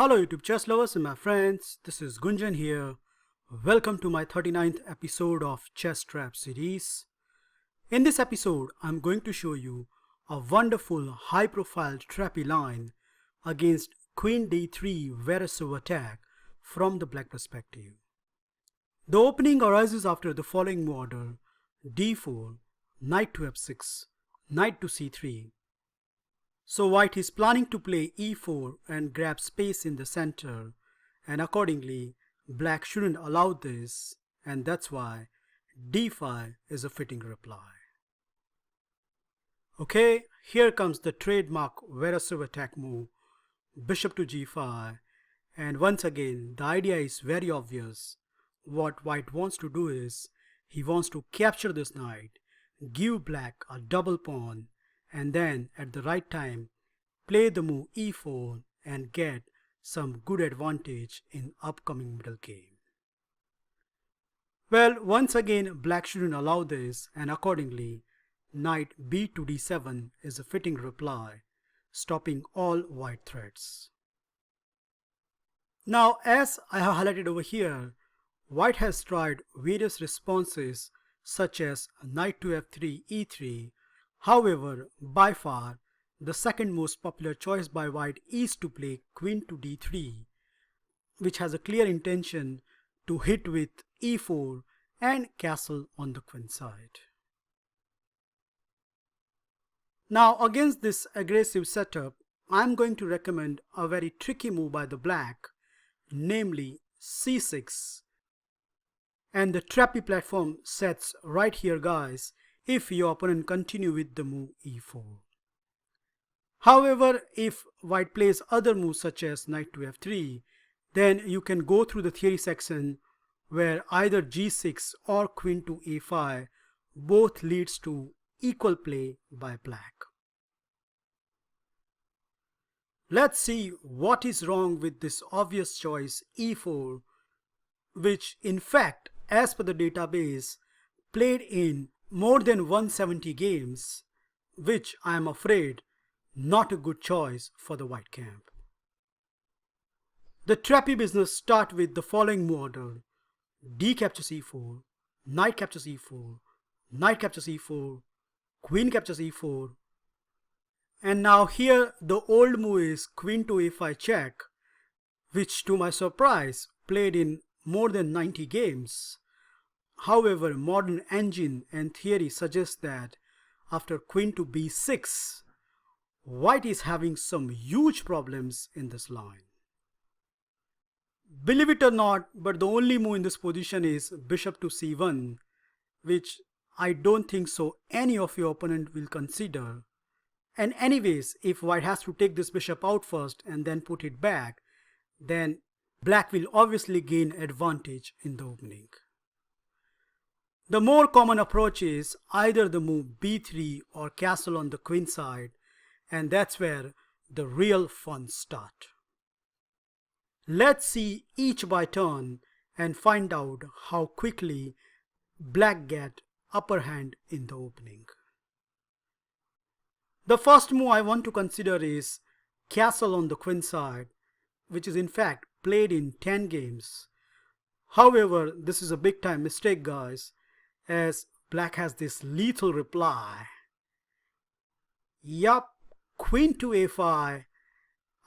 Hello YouTube chess lovers and my friends, this is Gunjan here. Welcome to my 39th episode of Chess Trap series. In this episode, I'm going to show you a wonderful high-profile trappy line against Qd3 Veresov Attack from the black perspective. The opening arises after the following move order: d4, knight to f6, knight to c3. So white is planning to play e4 and grab space in the center, and accordingly black shouldn't allow this, and that's why d5 is a fitting reply. Okay, here comes the trademark Veresov attack move, bishop to g5, and once again the idea is very obvious. What white wants to do is, he wants to capture this knight, give black a double pawn, and then at the right time play the move e4 and get some good advantage in upcoming middle game. Well, once again black shouldn't allow this, and accordingly knight b to d7 is a fitting reply, stopping all white threats. Now, as I have highlighted over here, white has tried various responses such as knight to f3, e3. However, by far, the second most popular choice by white is to play queen to d3, which has a clear intention to hit with e4 and castle on the queen side. Now, against this aggressive setup, I am going to recommend a very tricky move by the black, namely c6. And the trappy platform sets right here, guys, if your opponent continue with the move e4. However, if white plays other moves such as knight to f3, then you can go through the theory section where either g6 or queen to a5 both leads to equal play by black. Let's see what is wrong with this obvious choice e4, which in fact, as per the database, played in more than 170 games, which I am afraid not a good choice for the white camp. The trappy business start with the following move order: d captures e4, knight captures e4, knight captures e4, queen captures e4, and now here the old move is queen to a5 check, which to my surprise played in more than 90 games. However, modern engine and theory suggest that after queen to b6, white is having some huge problems in this line. Believe it or not, but the only move in this position is bishop to c1, which I don't think so any of your opponent will consider. And anyways, if white has to take this bishop out first and then put it back, then black will obviously gain advantage in the opening. The more common approach is either the move b3 or castle on the queen side, and that's where the real fun starts. Let's see each by turn and find out how quickly black get upper hand in the opening. The first move I want to consider is castle on the queen side, which is in fact played in 10 games. However, this is a big time mistake, guys, as black has this lethal reply. Yup, queen to a5,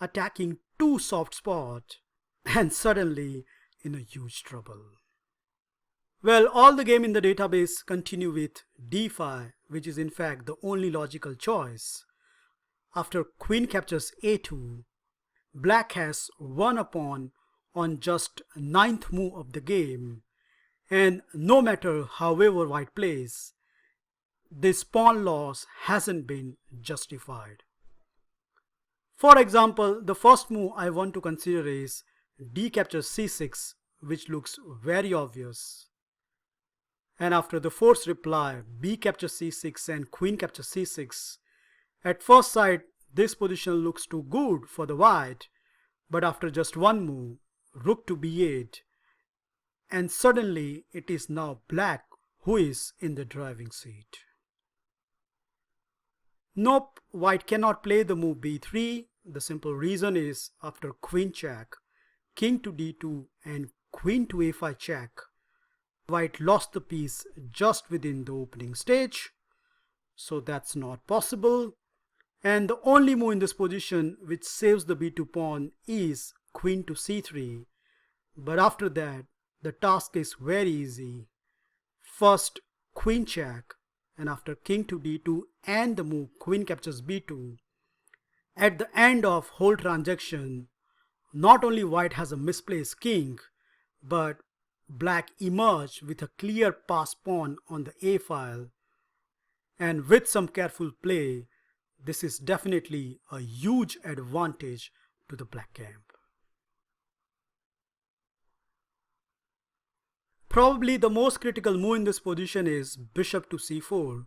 attacking two soft spots, and suddenly in a huge trouble. Well, all the game in the database continue with d5, which is in fact the only logical choice. After queen captures a2, black has won a pawn on just 9th move of the game, and no matter however white plays, this pawn loss hasn't been justified. For example, the first move I want to consider is d captures c6, which looks very obvious. And after the forced reply, b captures c6 and queen captures c6, at first sight this position looks too good for the white, but after just one move, rook to b8, and suddenly it is now black who is in the driving seat. Nope, white cannot play the move b3, The simple reason is after queen check, king to d2 and queen to a5 check, white lost the piece just within the opening stage, so that's not possible. And the only move in this position which saves the b2 pawn is queen to c3. But after that, the task is very easy. First queen check, and after king to d2 and the move queen captures b2, at the end of whole transaction, not only white has a misplaced king, but black emerged with a clear pass pawn on the a file, and with some careful play, this is definitely a huge advantage to the black camp. Probably the most critical move in this position is bishop to c4,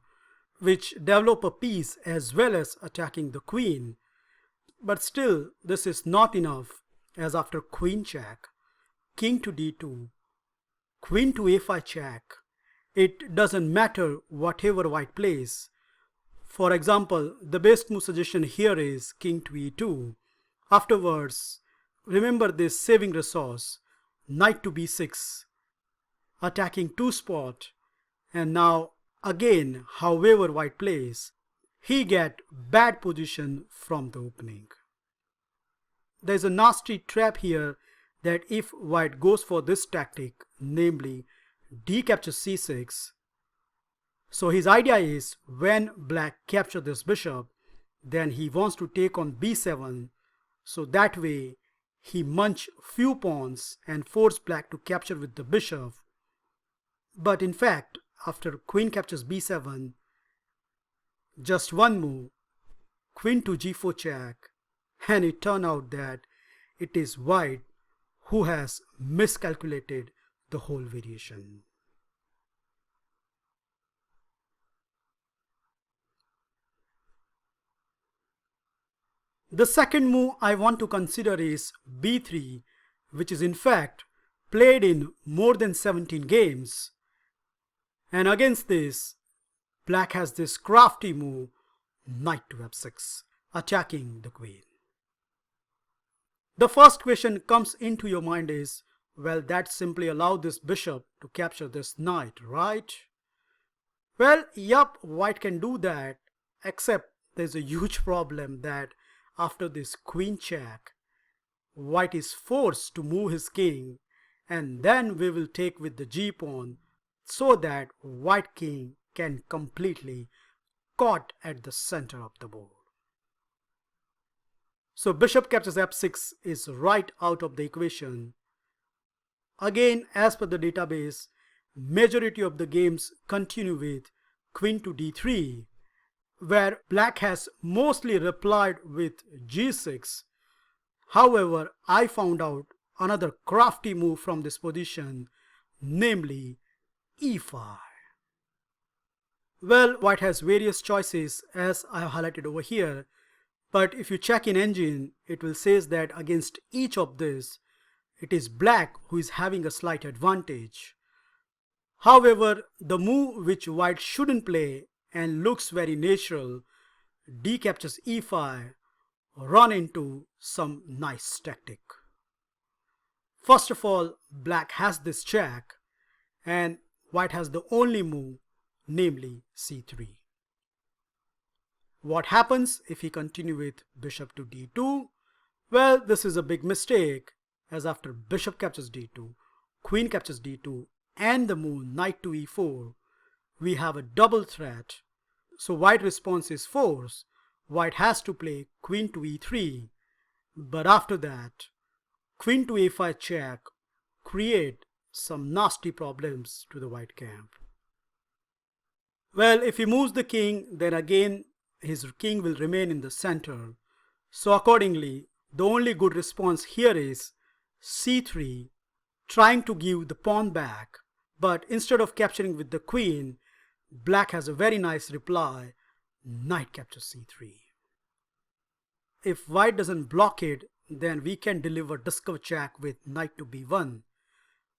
which develop a piece as well as attacking the queen. But still, this is not enough, as after queen check, king to d2, queen to a5 check, it doesn't matter whatever white plays. For example, the best move suggestion here is king to e2. Afterwards, remember this saving resource, knight to b6, attacking 2 spot, and now again however white plays, he get bad position from the opening. There is a nasty trap here that if white goes for this tactic, namely d captures c6, so his idea is when black captures this bishop, then he wants to take on b7, so that way he munch few pawns and force black to capture with the bishop. But in fact, after queen captures b7, just one move, queen to g4 check, and it turned out that it is white who has miscalculated the whole variation. The second move I want to consider is b3, which is in fact played in more than 17 games. And against this, black has this crafty move, knight to f6, attacking the queen. The first question comes into your mind is, well, that simply allowed this bishop to capture this knight, right? Well, yup, white can do that, except there's a huge problem that after this queen check, white is forced to move his king, and then we will take with the g-pawn, so that white king can completely caught at the center of the board. So bishop captures f6 is right out of the equation. Again, as per the database, majority of the games continue with queen to d3, where black has mostly replied with g6. However, I found out another crafty move from this position, namely e5. Well, white has various choices as I have highlighted over here, but if you check in engine, it will say that against each of this, it is black who is having a slight advantage. However, the move which white shouldn't play and looks very natural, d captures e5, run into some nice tactic. First of all, black has this check, and white has the only move, namely c3. What happens if he continue with bishop to d2? Well, this is a big mistake, as after bishop captures d2, queen captures d2, and the move knight to e4, we have a double threat. So white response is force. White has to play queen to e3, but after that, queen to a5 check create some nasty problems to the white camp. Well, if he moves the king, then again his king will remain in the center. So accordingly, the only good response here is c3, trying to give the pawn back, but instead of capturing with the queen, black has a very nice reply, knight captures c3. If white doesn't block it, then we can deliver discover check with knight to b1.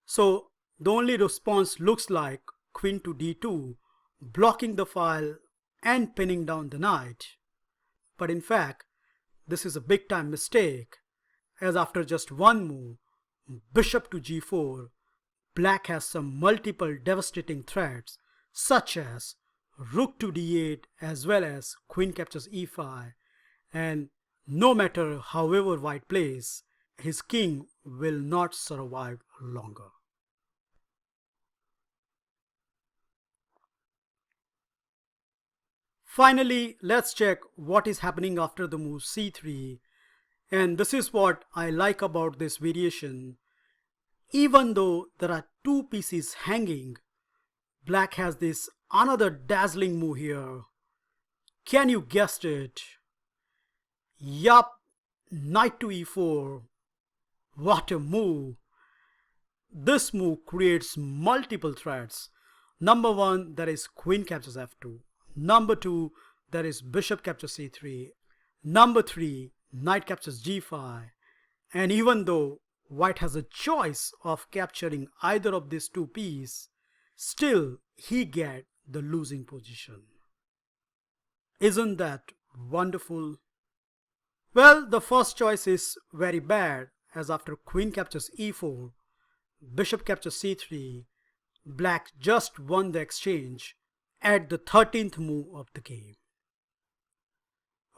So the only response looks like queen to d2, blocking the file and pinning down the knight. But in fact, this is a big time mistake, as after just one move, bishop to g4, black has some multiple devastating threats such as rook to d8 as well as queen captures e5, and no matter however white plays, his king will not survive longer. Finally, let's check what is happening after the move c3, and this is what I like about this variation. Even though there are two pieces hanging, black has this another dazzling move here. Can you guess it? Yup, knight to e4. What a move! This move creates multiple threats. Number one, there is queen captures f2. Number two, there is bishop captures c3. Number three, knight captures g5. And even though white has a choice of capturing either of these two pieces, still he gets the losing position. Isn't that wonderful? Well, the first choice is very bad, as after queen captures e4, bishop captures c3, black just won the exchange at the 13th move of the game.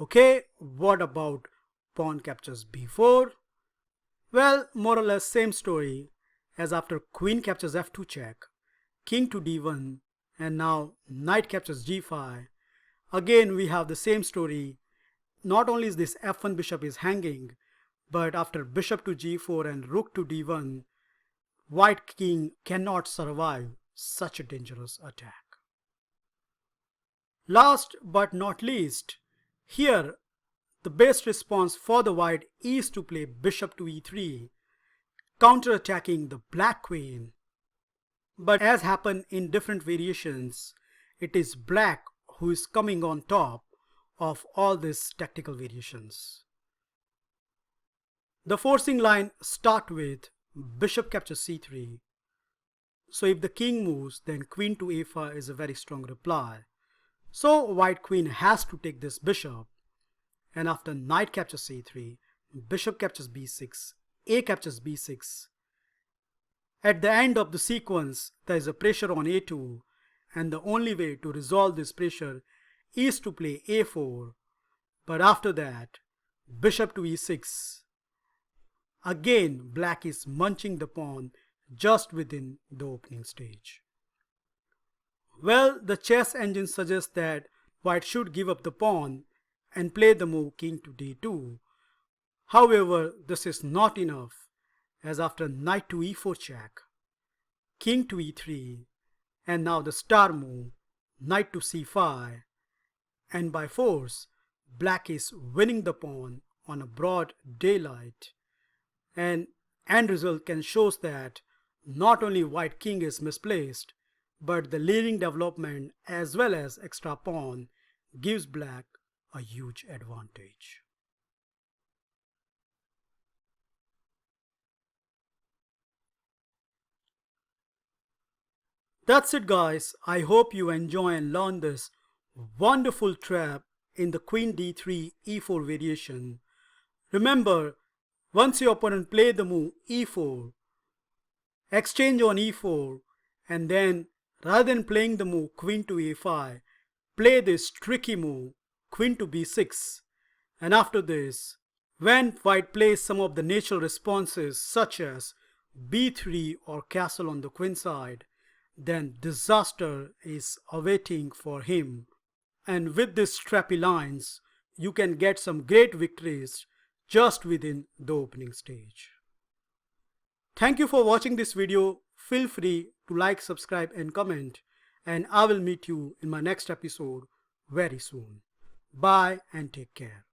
Okay, what about pawn captures b4? Well, more or less same story, as after queen captures f2 check, king to d1, and now knight captures g5. Again we have the same story. Not only is this f1 bishop is hanging, but after bishop to g4 and rook to d1, white king cannot survive such a dangerous attack. Last but not least, here the best response for the white is to play bishop to e3, counter-attacking the black queen. But as happened in different variations, it is black who is coming on top of all these tactical variations. The forcing line start with bishop captures c3. So if the king moves, then queen to a5 is a very strong reply. So white queen has to take this bishop, and after knight captures c3, bishop captures b6, a captures b6. At the end of the sequence, there is a pressure on a2, and the only way to resolve this pressure is to play a4. But after that, bishop to e6. Again, black is munching the pawn just within the opening stage. Well, the chess engine suggests that white should give up the pawn and play the move king to d2. However, this is not enough, as after knight to e4 check, king to e3, and now the star move, knight to c5, and by force, black is winning the pawn on a broad daylight. And end result can show that not only white king is misplaced, but the leading development as well as extra pawn gives black a huge advantage. That's it guys, I hope you enjoy and learn this wonderful trap in the queen d3 e4 variation. Remember, once your opponent play the move e4, exchange on e4, and then rather than playing the move queen to a5, play this tricky move queen to b6. And after this, when white plays some of the natural responses such as b3 or castle on the queen side, then disaster is awaiting for him. And with these trappy lines, you can get some great victories just within the opening stage. Thank you for watching this video. Feel free to like, subscribe and comment, and I will meet you in my next episode very soon. Bye and take care.